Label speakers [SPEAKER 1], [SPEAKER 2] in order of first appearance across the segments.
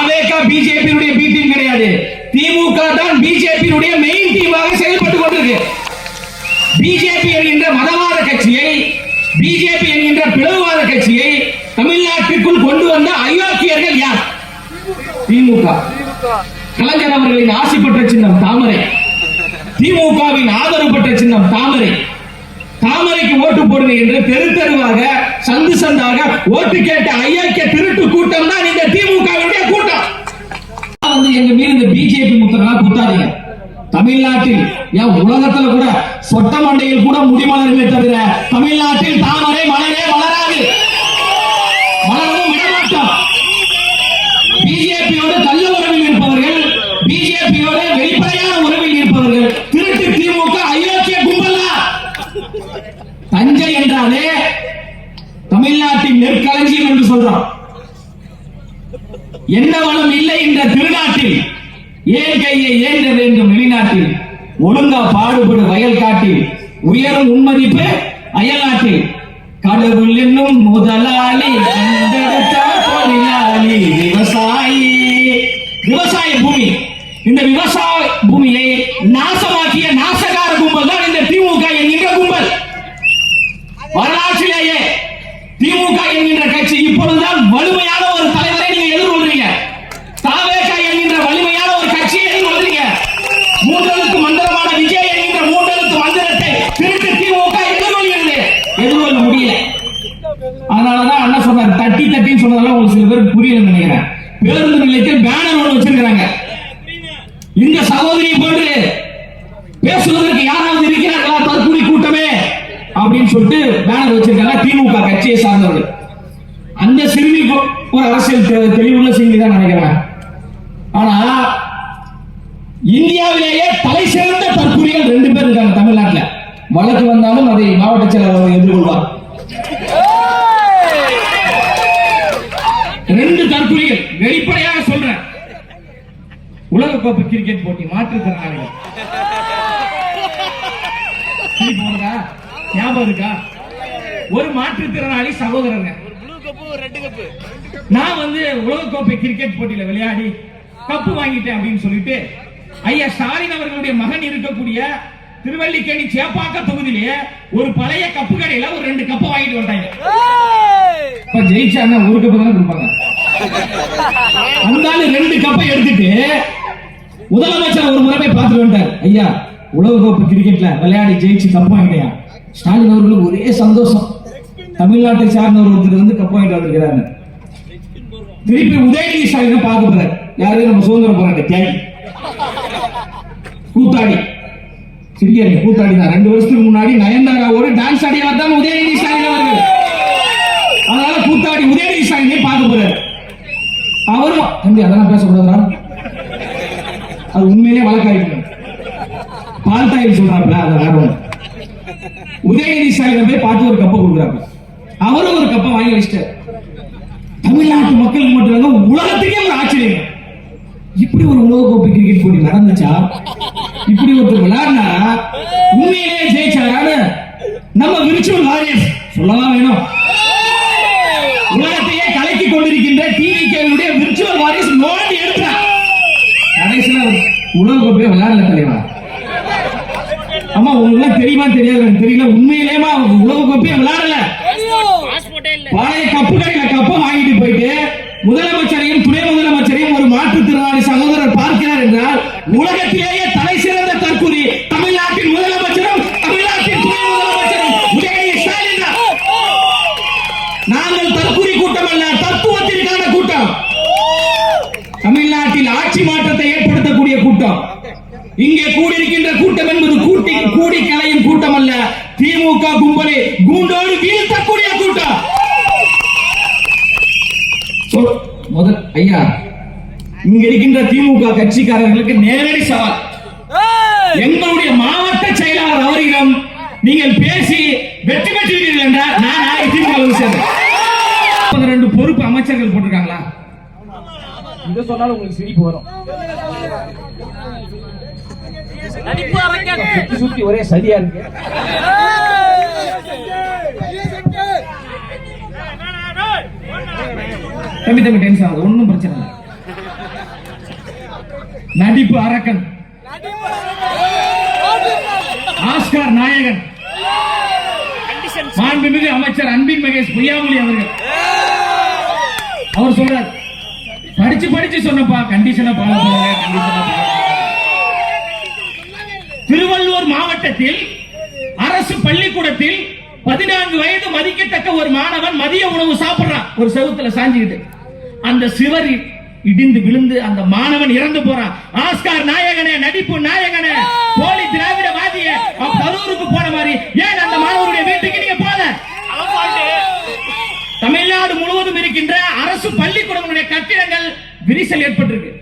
[SPEAKER 1] தாவேகா பிஜேபியுடைய B team கிடையாது. திமுக தான் பிஜேபியுடைய main டீமாக செயல்பட்டுக் கொண்டிருக்கு. பிஜேபி என்கின்ற மதவாத கட்சியை, பிஜேபி என்கின்ற பிளவுவாத கட்சியை தமிழ்நாட்டிற்குள் கொண்டு வந்த அயோக்கியர்கள் யார்? திமுக. கலைஞர் அவர்களின் ஆசி பெற்ற சின்னம் தாமரை, திமுகவின் ஆதரவு பெற்ற சின்னம் தாமரை. தாமரைக்கு ஓட்டு போடுங்க என்று தெரு தெருவாக சந்து சந்தாக ஓட்டு கேட்ட ஐயாக்கிய திருட்டு கூட்டம் தான் இந்த திமுகவுடைய கூட்டம். எங்க மீது இந்த பிஜேபி முத்திரலாம் குத்தாதீங்க. தமிழ்நாட்டில் ஏன் உலகத்துல கூட சொட்ட மண்டையில் கூட முடிமலருமே தவிர தமிழ்நாட்டில் தாமரை மலரே வளராது, மலரவும் விடமாட்டோம். பிஜேபியோடு கள்ள உறவில் இருப்பவர்கள், பிஜேபியோடு வெளிப்படையான உறவில் இருப்பவர்கள் திருட்டு திமுக அயோக்கிய கும்பல். தஞ்சை என்றாலே தமிழ்நாட்டின் நெற்களஞ்சியம் என்று சொல்றோம். என்ன வளம் இல்லை என்ற திருநாட்டில் ஏன் கையை ஏந்த வேண்டும் வெளிநாட்டில், ஒழுங்கா பாடுபடு வயல் காட்டில், உயரும் உன்மதிப்பு அயல் நாட்டில். கடவுள் என்னும் முதலாளி, தொழிலாளி, விவசாயி. விவசாய பூமி, இந்த விவசாய பூமியை நாசமாக்கிய நாசகார கும்பல் தான் இந்த திமுக என்கின்ற கும்பல். வரலாற்றிலேயே திமுக என்கின்ற கட்சி இப்பொழுதுதான் வலிமையான ஒரு தலைவரை நீங்க எதிர்கொள்றீங்க. தாவேகா என்கின்ற வலிமையான ஒரு கட்சியை எதிர்கொள்றீங்க. மூன்றெழுத்து மந்திரமான விஜய் என்கின்ற மூன்றெழுத்து மந்திரத்தை திருட்டு திமுக எதிர்கொள்கிறது. எதிர்கொள்ள முடியல. அதனாலதான் அண்ணா சொன்னார், தட்டி தட்டின்னு சொன்னதெல்லாம் உங்களுக்கு சில பேர் புரியல நினைக்கிறேன். பேருந்து நிலையத்தில் பேனர் ஒன்று வச்சிருக்கிறாங்க. இந்த சகோதரியை போன்று பேசுவதற்கு யாராவது இருக்கிறார்களா? தற்கொலை கூட்டமே அப்படின்னு சொல்லிட்டு பேனர் வச்சிருக்காங்க திமுக கட்சியை சார்ந்தவர்கள். அந்த சிறுமி ஒரு அரசியல் தெளிவுள்ள செய்தி தான் நினைக்கிறேன். ஆனா இந்தியாவிலேயே தலை சிறந்த தற்கொலைகள் 2 பேர் இருக்காங்க தமிழ்நாட்டில். வழக்கு வந்தாலும் அதை மாவட்ட செயலாளர் எதிர்கொள்வார். 2 தற்கொலைகள் வெளிப்படையாக சொல்றேன். உலகக்கோப்பை கிரிக்கெட் போட்டி மாற்றுத்திறனாளிகள் ஞாபகம் இருக்கா? ஒரு மாற்றுத்திறனாளி சகோதரங்க, நான் உலகக்கோப்பை கிரிக்கெட் போட்டியில விளையாடி கப்பு வாங்கிட்டேன் அப்படின்னு சொல்லிட்டு ஐயா ஸ்டாலின் அவர்களுடைய மகன் இருக்கக்கூடிய திருவல்லிக்கேணி சேப்பாக்க தொகுதியிலே ஒரு பழைய கப்பு கடையில ஒரு 2 கப்பை வாங்கிட்டு வந்தாங்க. ஜெயிச்சாங்க, ஒரு கப்பு தானே கொடுப்பாங்க. அந்த 2 கப்பை எடுத்துட்டு முதலமைச்சர் ஒரு முறை பார்த்துட்டு வந்தார். ஐயா, உலகக்கோப்பை கிரிக்கெட்ல விளையாடி ஜெயிச்சு கப்பு வாங்கிட்டேன். ஸ்டாலின் அவர்களுக்கு ஒரே சந்தோஷம். தமிழ்நாட்டை சார்ந்தவர் ஒருத்தர் கப்பு வாங்கிட்டு வந்திருக்கிறாரு. திருப்பி உதயநிதி ஸ்டாலின் பார்க்க போறாரு. யாரு? நம்ம சுதந்திர போராட்ட தியாகி கூத்தாடி. சிரிக்காதீங்க, கூத்தாடி தான். 2 வருஷத்துக்கு முன்னாடி நயன்தாராவோட டான்ஸ் ஆடியவர் தான் உதயநிதி ஸ்டாலின் அவர்கள். அதனால கூத்தாடி உதயநிதி ஸ்டாலினை பார்க்க போறாரு. அவரும் தம்பி அதெல்லாம் பேசக்கூடாதா, அது உண்மையிலே வழக்காயிருக்கு. பால்தாயில் சொல்றாப்ல, அதை வேற ஒண்ணு. உதயநிதி ஸ்டாலின் போய் பார்த்து ஒரு கப்பை கொடுக்குறாங்க. அவரும் ஒரு கப்பை வாங்கி வச்சிட்டார். தமிழ்நாட்டு மக்களுக்கு மட்டும் இல்ல, உலகத்துக்கே ஒரு ஆச்சரியம். இப்படி ஒரு உலகக்கோப்பை கிரிக்கெட் போட்டி நடந்துச்சா? இப்படி ஒருத்தர் விளையாடினா உண்மையிலேயே ஜெயிச்சாரான்னு நம்ம விர்ச்சுவல் வாரியர்ஸ் சொல்லலாம் வேணும். உலகத்தையே கலக்கி கொண்டிருக்கின்ற டிவிகேவுடைய விர்ச்சுவல் வாரியர்ஸ் நோண்டி எடுத்தார். கடைசியில உலகக்கோப்பையை விளையாடல தலைவா. அம்மா உங்களுக்கு தெரியுமா தெரியாது தெரியல, உண்மையிலேயே உலகக்கோப்பையை விளையாடல. பழைய கப்பு கடையில கப்பை வாங்கிட்டு போயிட்டு முதலமைச்சரையும் துணை முதலமைச்சரையும் ஒரு மாற்றுத்திறனாளி சகோதரர் பார்க்கிறார் என்றால் உலகத்திலேயே தலை சிறந்த தற்கொலை தமிழ்நாட்டின் முதலமைச்சரும் தமிழ்நாட்டின் துணை முதலமைச்சரும் உதயநிதி ஸ்டாலின். நாங்கள் தற்கொலை கூட்டம் அல்ல, தத்துவத்திற்கான கூட்டம். தமிழ்நாட்டில் ஆட்சி மாற்றத்தை ஏற்படுத்தக்கூடிய கூட்டம். இங்கே கூடியிருக்கின்ற கூட்டம் என்பது கூடி கலையும் கூட்டம் அல்ல, திமுக கும்பலை கூண்டோடு வீழ்த்தக்கூடிய கூட்டம். முதல் ஐயா, இங்க இருக்கின்ற திமுக கட்சிக்காரர்களுக்கு நேரடி சவால். எங்களுடைய மாவட்ட செயலாளர் அவரிடம் நீங்கள் பேசி வெற்றி பெற்றீர்கள் என்றால் நான் திமுக சேர்ந்தேன். 2 பொறுப்பு அமைச்சர்கள் போட்டிருக்காங்களா? இதை சொன்னாலும் உங்களுக்கு சிரிப்பு வரும். சுத்தி ஒரே சரியா இருக்கு. தம்பி டென்ஷன் ஆகுது, ஒன்னும் பிரச்சனை இல்லை. நடிப்பு அரக்கன், ஆஸ்கார் நாயகன், மாண்புமிகு அமைச்சர் அன்பில் மகேஷ் பொய்யாமொழி அவர்கள். அவர் சொல்றார், படிச்சு படிச்சு சொன்னப்பா, கண்டிஷனா ஃபாலோ பண்ணுங்க, கண்டிஷனா ஃபாலோ பண்ணுங்க. திருவள்ளூர் மாவட்டத்தில் அரசு பள்ளிக்கூடத்தில் 14 வயது மதிக்கத்தக்க ஒரு மாணவன் மதிய உணவு சாப்பிடுறான், ஒரு செவுத்துல சாஞ்சிக்கிட்டு. அந்த சிவர் இடிந்து விழுந்து அந்த மாணவன் இறந்து போறான். ஆஸ்கார் நாயகனே, நடிப்பு நாயகனே, போலி திராவிடவாதியே, கரூருக்கு போன மாதிரி ஏன் அந்த மாணவருடைய வீட்டுக்கு நீங்க போல? தமிழ்நாடு முழுவதும் இருக்கின்ற அரசு பள்ளிக்கூடங்களுடைய கட்டிடங்கள் விரிசல் ஏற்பட்டிருக்கு.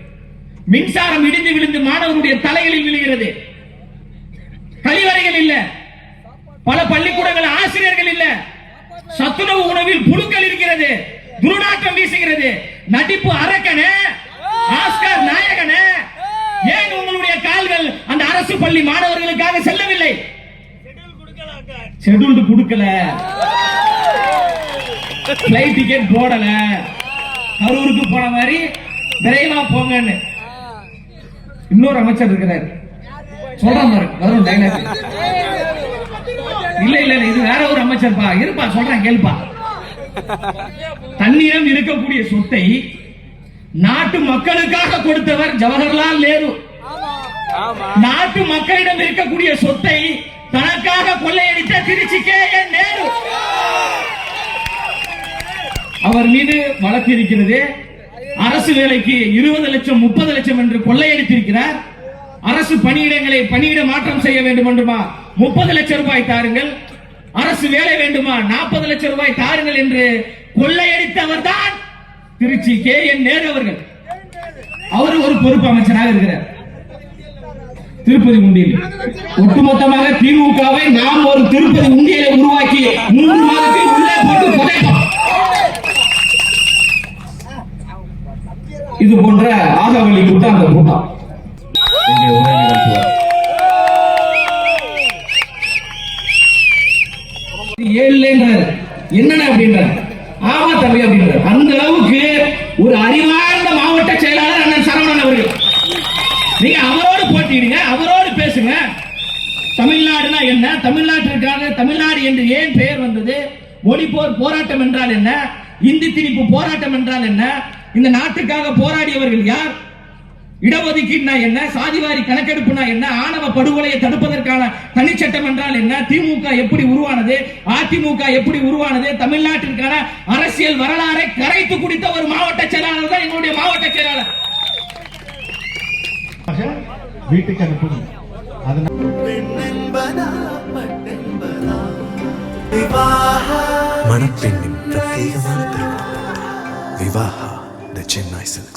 [SPEAKER 1] மின்சாரம் இடிந்து விழுந்து மாணவருடைய தலைகளில் விழுகிறது. கழிவறைகள் இல்ல, பல பள்ளிக்கூடங்கள் ஆசிரியர்கள் இல்ல, சத்துணவு உணவில் புழுக்கள் இருக்கிறது, துர்நாற்றம் வீசுகிறது. நடிப்பு அரக்கனே, ஆஸ்கார் நாயகனே, ஏன் உங்களுடைய கால்கள் அந்த அரசு பள்ளி மாணவர்களுக்காக செல்லவில்லை? ஷெட்யூல்டு கொடுக்கல, ஃளைட் டிக்கெட் போடல, கரூருக்கு போன மாதிரி விரைவா போங்கன்னு. இன்னொரு அமைச்சர் இருக்கிறார், சொல்றான் பாரு, வரும் டைலாக். இல்ல இல்ல இது வேற ஒரு அமைச்சர் பா, இருப்பா சொல்றேன் கேள்பா. தன்னிடம் இருக்கக்கூடிய சொத்தை நாட்டு மக்களுக்காக கொடுத்தவர் ஜவஹர்லால் நேரு. நாட்டு மக்களிடம் இருக்கக்கூடிய சொத்தை தனக்காக கொள்ளையடித்த திருச்சி KN நேரு. அவர் மீது வழக்கு இருக்கிறது. அரசு வேலைக்கு 20 லட்சம் 30 லட்சம் என்று கொள்ளையடித்திருக்கிறார். அரசு பணியிடங்களை பணியிட மாற்றம் செய்ய வேண்டும் என்றுமா 30 லட்சம் ரூபாய் தாருங்கள், அரசு வேலை வேண்டுமா 40 லட்சம் ரூபாய் தாருங்கள் என்று கொள்ளையடித்தவர் தான் திருச்சி KN நேரு அவர்கள். அவர் ஒரு பொறுப்பு அமைச்சராக இருக்கிறார். திருப்பதி உண்டியல் ஒட்டுமொத்தமாக திமுகவை நாம் ஒரு திருப்பதி உண்டியலை உருவாக்கி 3 மாதத்தில் உள்ளே போட்டு புதைப்போம். இது போன்ற ஆகவழி கூட்டம் அந்த கூட்டம் இங்கே உரை நிகழ்த்துவார். 7 என்னென்ன அப்படின்ற, ஆமா தம்பி அப்படின்ற, அந்த அளவுக்கு ஒரு அறிவார்ந்த மாவட்ட செயலாளர் அண்ணன் சரவணன் அவர்கள். நீங்க அவரோடு போட்டிடுங்க, அவரோடு பேசுங்க. தமிழ்நாடுனா என்ன, தமிழ்நாட்டிற்காக தமிழ்நாடு என்று ஏன் பெயர் வந்தது, மொழிப்போர் போராட்டம் என்றால் என்ன, இந்தி திணிப்பு போராட்டம் என்றால் என்ன, இந்த நாட்டுக்காக போராடியவர்கள் யார், இடஒதுக்கீடுனா என்ன, சாதிவாரி கணக்கெடுப்புனா என்ன, ஆணவ படுகொலையை தடுப்பதற்கான தனிச்சட்டம் என்றால் என்ன, திமுக எப்படி உருவானது, அதிமுக எப்படி உருவானது, தமிழ்நாட்டிற்கான அரசியல் வரலாறை கரைத்து குடித்த ஒரு மாவட்ட செயலாளர் தான் எங்களுடைய மாவட்ட செயலாளர்.
[SPEAKER 2] வீட்டுக்கு அனுப்பணும்.
[SPEAKER 3] மணப்பெண்ணின் பிரத்யேகமான திருமணம் விவாஹா தி சென்னை சில்க்ஸ்.